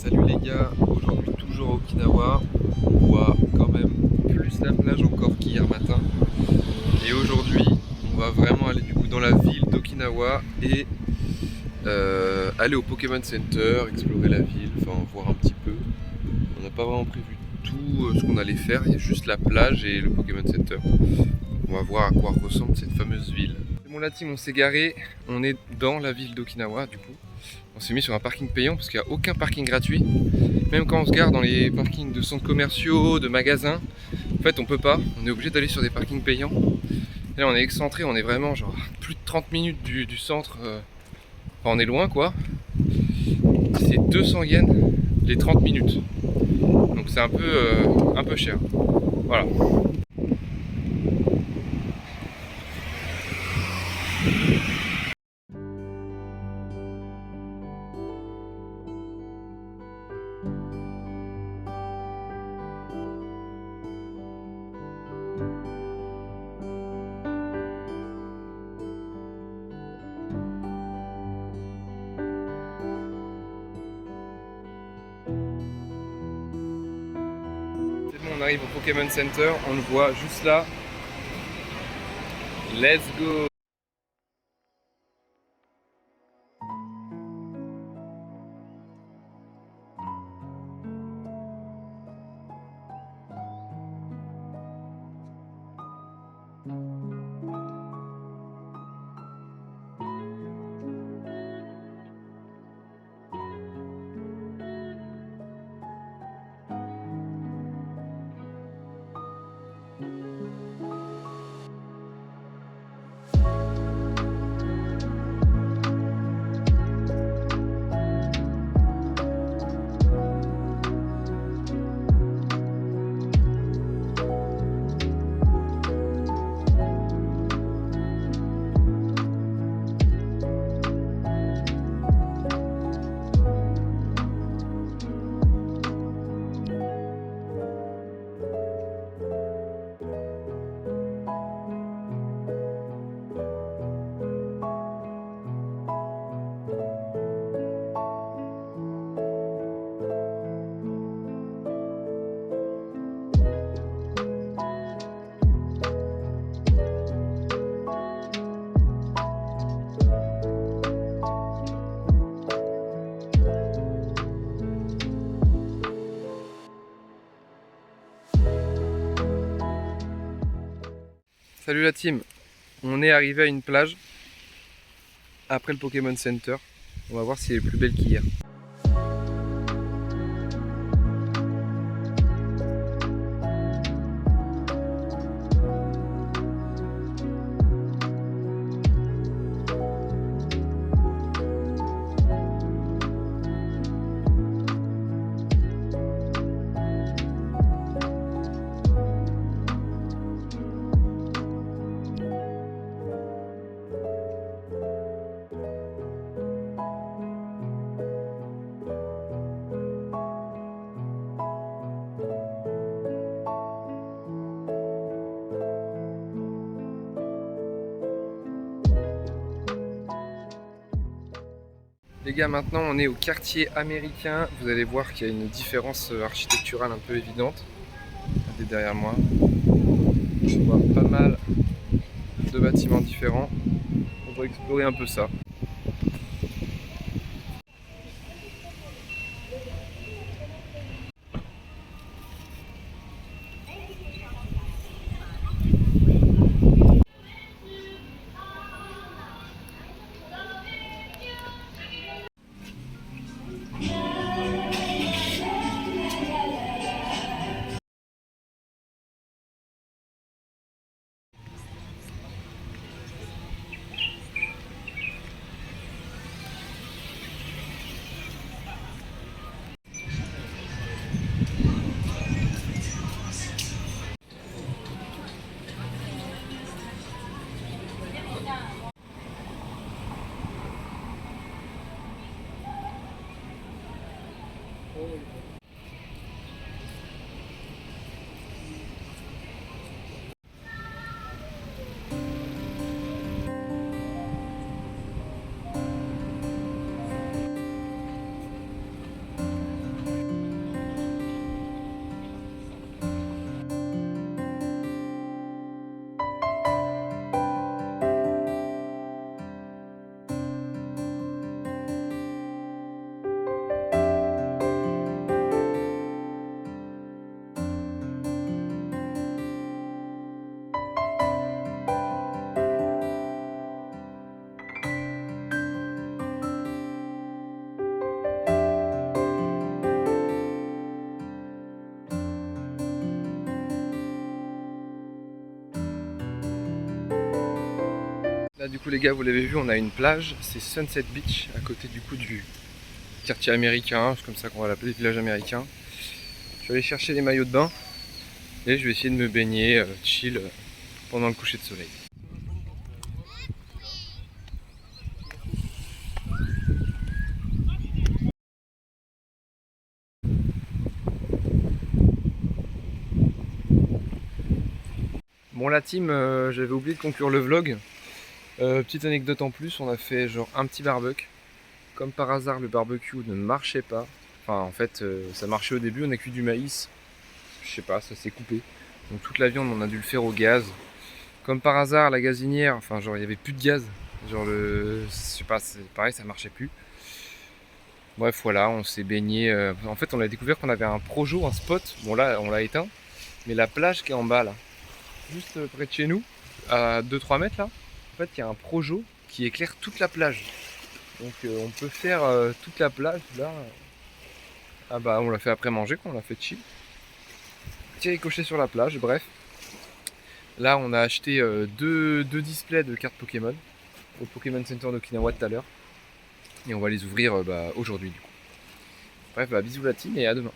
Salut les gars, aujourd'hui toujours à Okinawa, on voit quand même plus la plage encore qu'hier matin. Et aujourd'hui, on va vraiment aller du coup dans la ville d'Okinawa et aller au Pokémon Center, explorer la ville, enfin voir un petit peu. On n'a pas vraiment prévu tout ce qu'on allait faire, il y a juste la plage et le Pokémon Center. On va voir à quoi ressemble cette fameuse ville. Bon la team, on s'est garé, on est dans la ville d'Okinawa du coup. On s'est mis sur un parking payant parce qu'il n'y a aucun parking gratuit. Même quand on se gare dans les parkings de centres commerciaux, de magasins, en fait on peut pas, on est obligé d'aller sur des parkings payants. Et là on est excentré, on est vraiment genre plus de 30 minutes du centre, enfin on est loin quoi. C'est 200 yens les 30 minutes. Donc c'est un peu cher. Voilà. C'est bon, on arrive au Pokémon Center, on le voit juste là. Let's go! Salut la team, on est arrivé à une plage après le Pokémon Center. On va voir si elle est plus belle qu'hier. Les gars, maintenant on est au quartier américain. Vous allez voir qu'il y a une différence architecturale un peu évidente. Regardez derrière moi. On voit pas mal de bâtiments différents. On va explorer un peu ça. Là du coup les gars, vous l'avez vu, on a une plage, c'est Sunset Beach, à côté du coup du quartier américain, c'est comme ça qu'on va l'appeler, village américain. Je vais aller chercher les maillots de bain et je vais essayer de me baigner chill pendant le coucher de soleil. Bon la team, j'avais oublié de conclure le vlog. Petite anecdote en plus, on a fait genre un petit barbecue. Comme par hasard le barbecue ne marchait pas. Enfin en fait ça marchait au début, on a cuit du maïs. Je sais pas, ça s'est coupé. Donc toute la viande on a dû le faire au gaz. Comme par hasard la gazinière, enfin genre il y avait plus de gaz. Genre je sais pas, c'est pareil, ça marchait plus. Bref voilà, on s'est baigné. En fait on a découvert qu'on avait un projo, un spot. Bon là on l'a éteint. Mais la plage qui est en bas là, juste près de chez nous, à 2-3 mètres là, en fait il y a un projo qui éclaire toute la plage. Donc on peut faire toute la plage là. Ah bah on l'a fait après manger quand on l'a fait chill. Petit ricochet sur la plage, bref. Là on a acheté deux displays de cartes Pokémon au Pokémon Center d'Okinawa tout à l'heure. Et on va les ouvrir aujourd'hui du coup. Bref, bah, bisous la team et à demain.